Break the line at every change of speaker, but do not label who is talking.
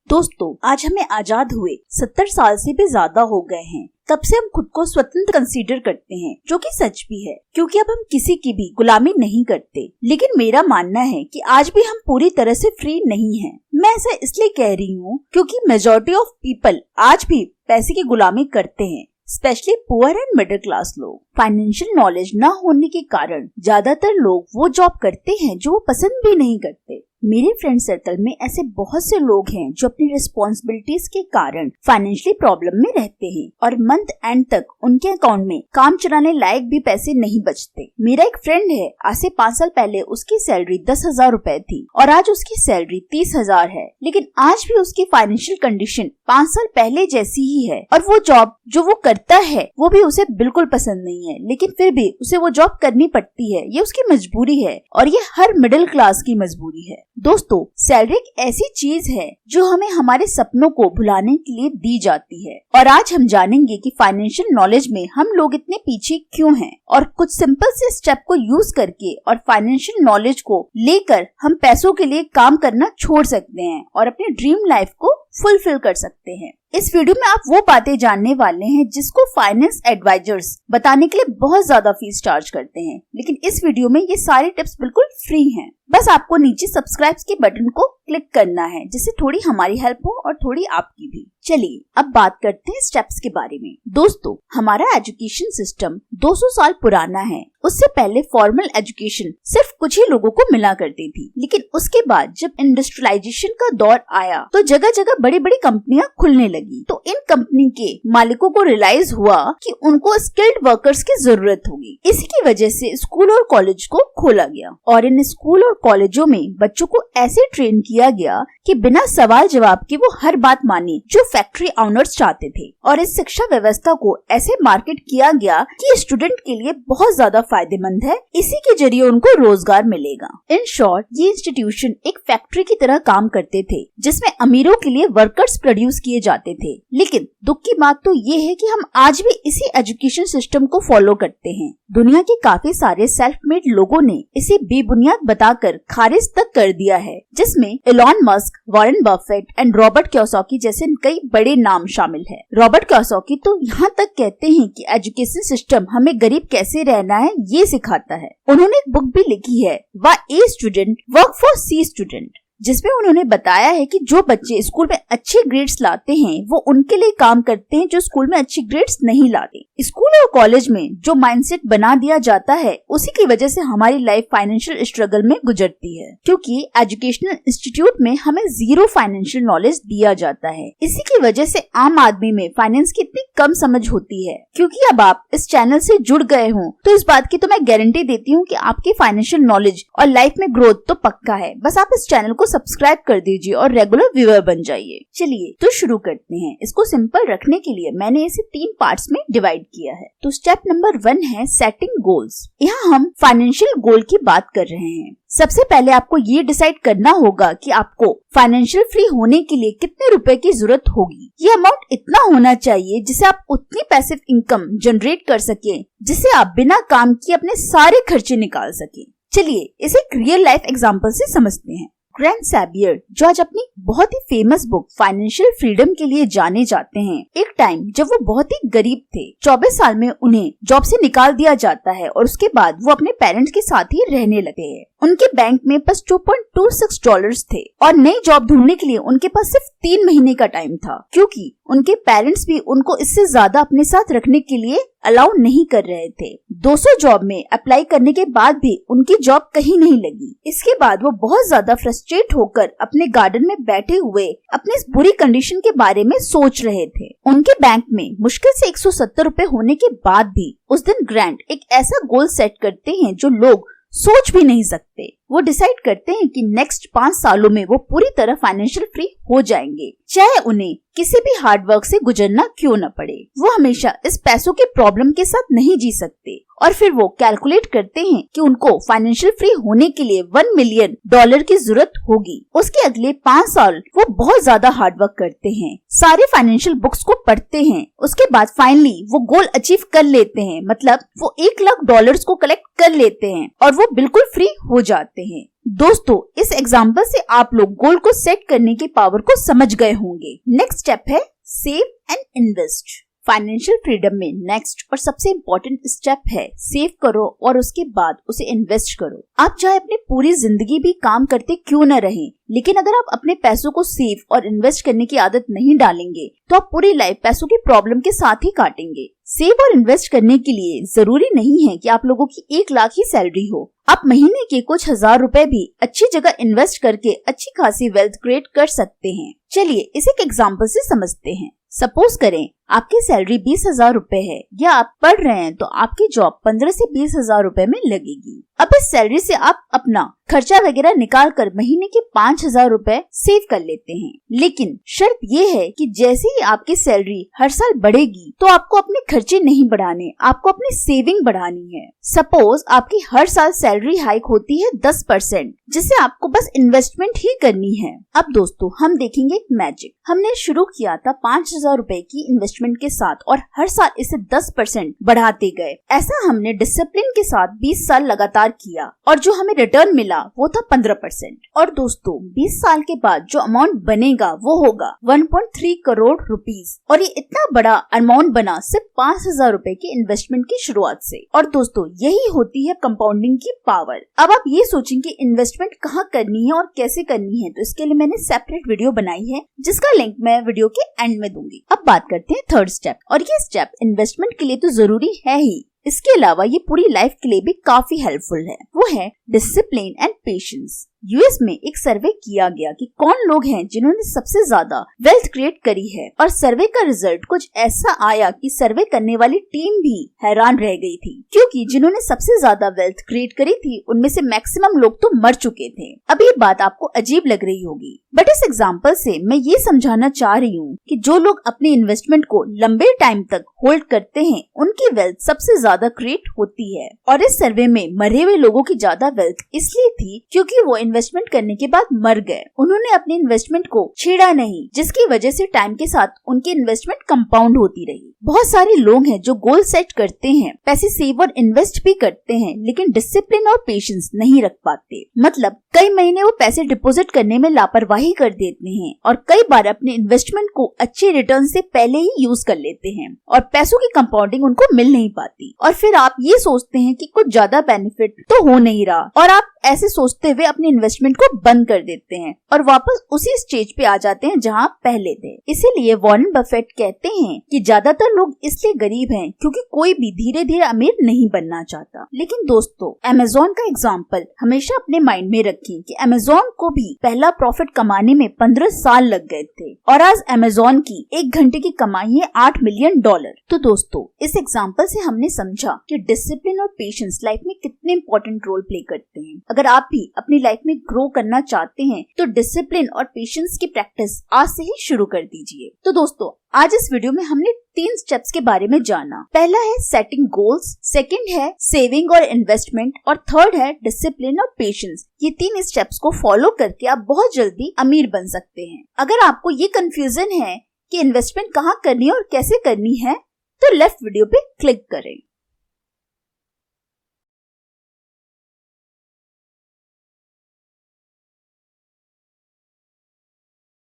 दोस्तों, आज हमें आजाद हुए 70 साल से भी ज्यादा हो गए हैं। तब से हम खुद को स्वतंत्र कंसीडर करते हैं, जो कि सच भी है, क्योंकि अब हम किसी की भी गुलामी नहीं करते। लेकिन मेरा मानना है कि आज भी हम पूरी तरह से फ्री नहीं हैं। मैं ऐसा इसलिए कह रही हूँ क्योंकि मेजॉरिटी ऑफ पीपल आज भी पैसे की गुलामी करते हैं, specially poor and middle class लोग। फाइनेंशियल नॉलेज न होने के कारण ज्यादातर लोग वो जॉब करते हैं जो वो पसंद भी नहीं करते। मेरे फ्रेंड सर्कल में ऐसे बहुत से लोग हैं जो अपनी रिस्पॉन्सिबिलिटीज के कारण फाइनेंशियली प्रॉब्लम में रहते हैं और मंथ एंड तक उनके अकाउंट में काम चलाने लायक भी पैसे नहीं बचते। मेरा एक फ्रेंड है, आज से 5 साल पहले उसकी सैलरी 10,000 रुपए थी और आज उसकी सैलरी 30,000 है। लेकिन आज भी उसकी फाइनेंशियल कंडीशन 5 साल पहले जैसी ही है और वो जॉब जो वो करता है वो भी उसे बिल्कुल पसंद नहीं है, लेकिन फिर भी उसे वो जॉब करनी पड़ती है। ये उसकी मजबूरी है और ये हर मिडिल क्लास की मजबूरी है। दोस्तों, सैलरी एक ऐसी चीज है जो हमें हमारे सपनों को भुलाने के लिए दी जाती है और आज हम जानेंगे कि फाइनेंशियल नॉलेज में हम लोग इतने पीछे क्यों हैं और कुछ सिंपल से स्टेप को यूज करके और फाइनेंशियल नॉलेज को लेकर हम पैसों के लिए काम करना छोड़ सकते हैं और अपनी ड्रीम लाइफ को फुलफिल कर सकते हैं। इस वीडियो में आप वो बातें जानने वाले हैं जिसको फाइनेंस एडवाइजर्स बताने के लिए बहुत ज्यादा फीस चार्ज करते हैं, लेकिन इस वीडियो में ये सारे टिप्स बिल्कुल फ्री हैं। बस आपको नीचे सब्सक्राइब के बटन को क्लिक करना है, जिससे थोड़ी हमारी हेल्प हो और थोड़ी आपकी भी। चलिए अब बात करते हैं स्टेप्स के बारे में। दोस्तों, हमारा एजुकेशन सिस्टम 200 साल पुराना है। उससे पहले फॉर्मल एजुकेशन सिर्फ कुछ ही लोगों को मिला करती थी, लेकिन उसके बाद जब इंडस्ट्रियलाइजेशन का दौर आया तो जगह जगह बड़ी बड़ी कंपनियां खुलने लगी। तो इन कंपनी के मालिकों को रियलाइज हुआ कि उनको स्किल्ड वर्कर्स की जरूरत होगी। इसी की वजह से स्कूल और कॉलेज को खोला गया और इन स्कूल और कॉलेजों में बच्चों को ऐसे ट्रेन किया गया कि बिना सवाल जवाब के वो हर बात माने जो फैक्ट्री ऑनर्स चाहते थे। और इस शिक्षा व्यवस्था को ऐसे मार्केट किया गया कि स्टूडेंट के लिए बहुत ज्यादा फायदेमंद है, इसी के जरिए उनको रोजगार मिलेगा। इन शॉर्ट, ये इंस्टीट्यूशन एक फैक्ट्री की तरह काम करते थे जिसमें अमीरों के लिए वर्कर्स प्रोड्यूस किए जाते थे। लेकिन दुख की बात तो ये है कि हम आज भी इसी एजुकेशन सिस्टम को फॉलो करते हैं। दुनिया के काफी सारे सेल्फ मेड लोगों ने इसे बेबुनियाद बताकर खारिज तक कर दिया है, जिसमें Elon Musk, Warren Buffett and Robert Kiyosaki जैसे कई बड़े नाम शामिल है। रॉबर्ट कियोसाकी तो यहाँ तक कहते हैं कि एजुकेशन सिस्टम हमें गरीब कैसे रहना है ये सिखाता है। उन्होंने एक बुक भी लिखी है, why A student work for C student, जिसमें उन्होंने बताया है कि जो बच्चे स्कूल में अच्छे ग्रेड्स लाते हैं वो उनके लिए काम करते हैं जो स्कूल में अच्छे ग्रेड्स नहीं लाते। स्कूल और कॉलेज में जो माइंडसेट बना दिया जाता है उसी की वजह से हमारी लाइफ फाइनेंशियल स्ट्रगल में गुजरती है, क्योंकि एजुकेशनल इंस्टीट्यूट में हमें जीरो फाइनेंशियल नॉलेज दिया जाता है। इसी की वजह से आम आदमी में फाइनेंस की इतनी कम समझ होती है। क्योंकि अब आप इस चैनल से जुड़ गए हो तो इस बात की तो मैं गारंटी देती हूँ कि आपकी फाइनेंशियल नॉलेज और लाइफ में ग्रोथ तो पक्का है। बस आप इस चैनल को सब्सक्राइब कर दीजिए और रेगुलर व्यूअर बन जाइए। चलिए तो शुरू करते हैं। इसको सिंपल रखने के लिए मैंने इसे 3 पार्ट्स में डिवाइड किया है। तो स्टेप नंबर 1 है सेटिंग गोल्स। यहाँ हम फाइनेंशियल गोल की बात कर रहे हैं। सबसे पहले आपको ये डिसाइड करना होगा कि आपको फाइनेंशियल फ्री होने के लिए कितने रुपए की जरूरत होगी। ये अमाउंट इतना होना चाहिए जिससे आप उतनी पैसिव इनकम जनरेट कर सके जिससे आप बिना काम किए अपने सारे खर्चे निकाल सके। चलिए इसे एक रियल लाइफ एग्जांपल से समझते हैं। ग्रैंड सैबियर, जो आज अपनी बहुत ही फेमस बुक फाइनेंशियल फ्रीडम के लिए जाने जाते हैं, एक टाइम जब वो बहुत ही गरीब थे, 24 साल में उन्हें जॉब से निकाल दिया जाता है और उसके बाद वो अपने पेरेंट्स के साथ ही रहने लगे हैं। उनके बैंक में बस $2.26 थे और नई जॉब ढूंढने के लिए उनके पास सिर्फ 3 महीने का टाइम था, क्योंकि उनके पेरेंट्स भी उनको इससे ज्यादा अपने साथ रखने के लिए अलाउ नहीं कर रहे थे। 200 जॉब में अप्लाई करने के बाद भी उनकी जॉब कहीं नहीं लगी। इसके बाद वो बहुत ज्यादा फ्रस्ट्रेट होकर अपने गार्डन में बैठे हुए अपनी इस बुरी कंडीशन के बारे में सोच रहे थे। उनके बैंक में मुश्किल से 170 रुपए होने के बाद भी उस दिन ग्रैंट एक ऐसा गोल सेट करते हैं जो लोग सोच भी नहीं सकते। वो डिसाइड करते हैं कि नेक्स्ट 5 सालों में वो पूरी तरह फाइनेंशियल फ्री हो जाएंगे, चाहे उन्हें किसी भी हार्ड वर्क से गुजरना क्यों न पड़े। वो हमेशा इस पैसों के प्रॉब्लम के साथ नहीं जी सकते और फिर वो कैलकुलेट करते हैं कि उनको फाइनेंशियल फ्री होने के लिए $1 मिलियन की जरूरत होगी। उसके अगले 5 साल वो बहुत ज्यादा हार्ड वर्क करते हैं, सारे फाइनेंशियल बुक्स को पढ़ते हैं। उसके बाद फाइनली वो गोल अचीव कर लेते हैं, मतलब वो $1 लाख को कलेक्ट कर लेते हैं और वो बिल्कुल फ्री हो जाते हैं। सकते हैं। दोस्तों, इस एग्जाम्पल से आप लोग गोल को सेट करने की पावर को समझ गए होंगे। नेक्स्ट स्टेप है save and invest. Financial freedom में नेक्स्ट और सबसे इम्पोर्टेंट स्टेप है सेव करो और उसके बाद उसे इन्वेस्ट करो। आप चाहे अपनी पूरी जिंदगी भी काम करते क्यों न रहें, लेकिन अगर आप अपने पैसों को सेव और इन्वेस्ट करने की आदत नहीं डालेंगे तो आप पूरी लाइफ पैसों की प्रॉब्लम के साथ ही काटेंगे। सेव और इन्वेस्ट करने के लिए जरूरी नहीं है कि आप लोगों की 1 लाख ही सैलरी हो। आप महीने के कुछ हजार रुपए भी अच्छी जगह इन्वेस्ट करके अच्छी खासी वेल्थ क्रिएट कर सकते हैं। चलिए इसे एक एग्जाम्पल से समझते हैं। सपोज करें आपकी सैलरी 20,000 रुपए है या आप पढ़ रहे हैं तो आपकी जॉब 15 से 20,000 रुपए में लगेगी। अब इस सैलरी से आप अपना खर्चा वगैरह निकाल कर महीने के 5,000 रुपए सेव कर लेते हैं। लेकिन शर्त ये है कि जैसे ही आपकी सैलरी हर साल बढ़ेगी तो आपको अपने खर्चे नहीं बढ़ाने, आपको अपनी सेविंग बढ़ानी है। सपोज आपकी हर साल सैलरी हाइक होती है 10%, जिससे आपको बस इन्वेस्टमेंट ही करनी है। अब दोस्तों हम देखेंगे एक मैजिक। हमने शुरू किया था 5,000 रुपए की इन्वेस्टमेंट के साथ और हर साल इसे 10% बढ़ाते गए। ऐसा हमने डिसिप्लिन के साथ 20 साल लगातार किया और जो हमें रिटर्न मिला वो था 15%। और दोस्तों 20 साल के बाद जो अमाउंट बनेगा वो होगा 1.3 करोड़ रुपीस। और ये इतना बड़ा अमाउंट बना सिर्फ 5,000 रुपए की इन्वेस्टमेंट की शुरुआत से। और दोस्तों यही होती है कंपाउंडिंग की पावर। अब आप ये सोचेंगे इन्वेस्टमेंट कहाँ करनी है और कैसे करनी है, तो इसके लिए मैंने सेपरेट वीडियो बनाई है जिसका लिंक मैं वीडियो के एंड में दूंगी। अब बात करते हैं थर्ड स्टेप, और ये स्टेप इन्वेस्टमेंट के लिए तो जरूरी है ही, इसके अलावा ये पूरी लाइफ के लिए भी काफी हेल्पफुल है। वो है डिसिप्लिन एंड पेशेंस। यूएस में एक सर्वे किया गया कि कौन लोग हैं जिन्होंने सबसे ज्यादा वेल्थ क्रिएट करी है, और सर्वे का रिजल्ट कुछ ऐसा आया कि सर्वे करने वाली टीम भी हैरान रह गई थी, क्योंकि जिन्होंने सबसे ज्यादा वेल्थ क्रिएट करी थी उनमें से मैक्सिमम लोग तो मर चुके थे। अब ये बात आपको अजीब लग रही होगी, बट इस एग्जाम्पल से मैं ये समझाना चाह रही हूँ कि जो लोग अपने इन्वेस्टमेंट को लंबे टाइम तक होल्ड करते हैं उनकी वेल्थ सबसे ज्यादा क्रिएट होती है। और इस सर्वे में मरे हुए लोगों की ज्यादा वेल्थ इसलिए थी क्योंकि वो इन्वेस्टमेंट करने के बाद मर गए। उन्होंने अपने इन्वेस्टमेंट को छेड़ा नहीं, जिसकी वजह से टाइम के साथ उनकी इन्वेस्टमेंट कंपाउंड होती रही। बहुत सारे लोग हैं जो गोल सेट करते हैं, पैसे सेव और इन्वेस्ट भी करते हैं, लेकिन डिसिप्लिन और पेशेंस नहीं रख पाते। मतलब कई महीने वो पैसे डिपॉजिट करने में लापरवाही कर देते हैं और कई बार अपने इन्वेस्टमेंट को अच्छे रिटर्न से पहले ही यूज कर लेते हैं और पैसों की कंपाउंडिंग उनको मिल नहीं पाती। और फिर आप ये सोचते हैं कि कुछ ज्यादा बेनिफिट तो हो नहीं रहा, और आप ऐसे सोचते हुए अपने इन्वेस्टमेंट को बंद कर देते हैं और वापस उसी स्टेज पे आ जाते हैं जहां पहले थे। इसीलिए वॉरेन बफेट कहते हैं कि ज्यादातर लोग इसलिए गरीब हैं क्योंकि कोई भी धीरे धीरे अमीर नहीं बनना चाहता। लेकिन दोस्तों अमेज़न का एग्जाम्पल हमेशा अपने माइंड में रखें कि अमेज़न को भी पहला प्रॉफिट कमाने में 15 साल लग गए थे और आज अमेज़न की 1 घंटे की कमाई है $8 मिलियन। तो दोस्तों इस एग्जाम्पल से हमने समझा कि डिसिप्लिन और पेशेंस लाइफ में कितने इंपॉर्टेंट रोल प्ले करते हैं। अगर आप भी अपनी लाइफ में ग्रो करना चाहते हैं तो डिसिप्लिन और पेशेंस की प्रैक्टिस आज से ही शुरू कर दीजिए। तो दोस्तों आज इस वीडियो में हमने 3 स्टेप्स के बारे में जाना। पहला है सेटिंग गोल्स, सेकंड है सेविंग और इन्वेस्टमेंट, और थर्ड है डिसिप्लिन और पेशेंस। ये 3 स्टेप्स को फॉलो करके आप बहुत जल्दी अमीर बन सकते हैं। अगर आपको ये कंफ्यूजन है कि इन्वेस्टमेंट कहाँ करनी है और कैसे करनी है तो लेफ्ट वीडियो पे क्लिक करें।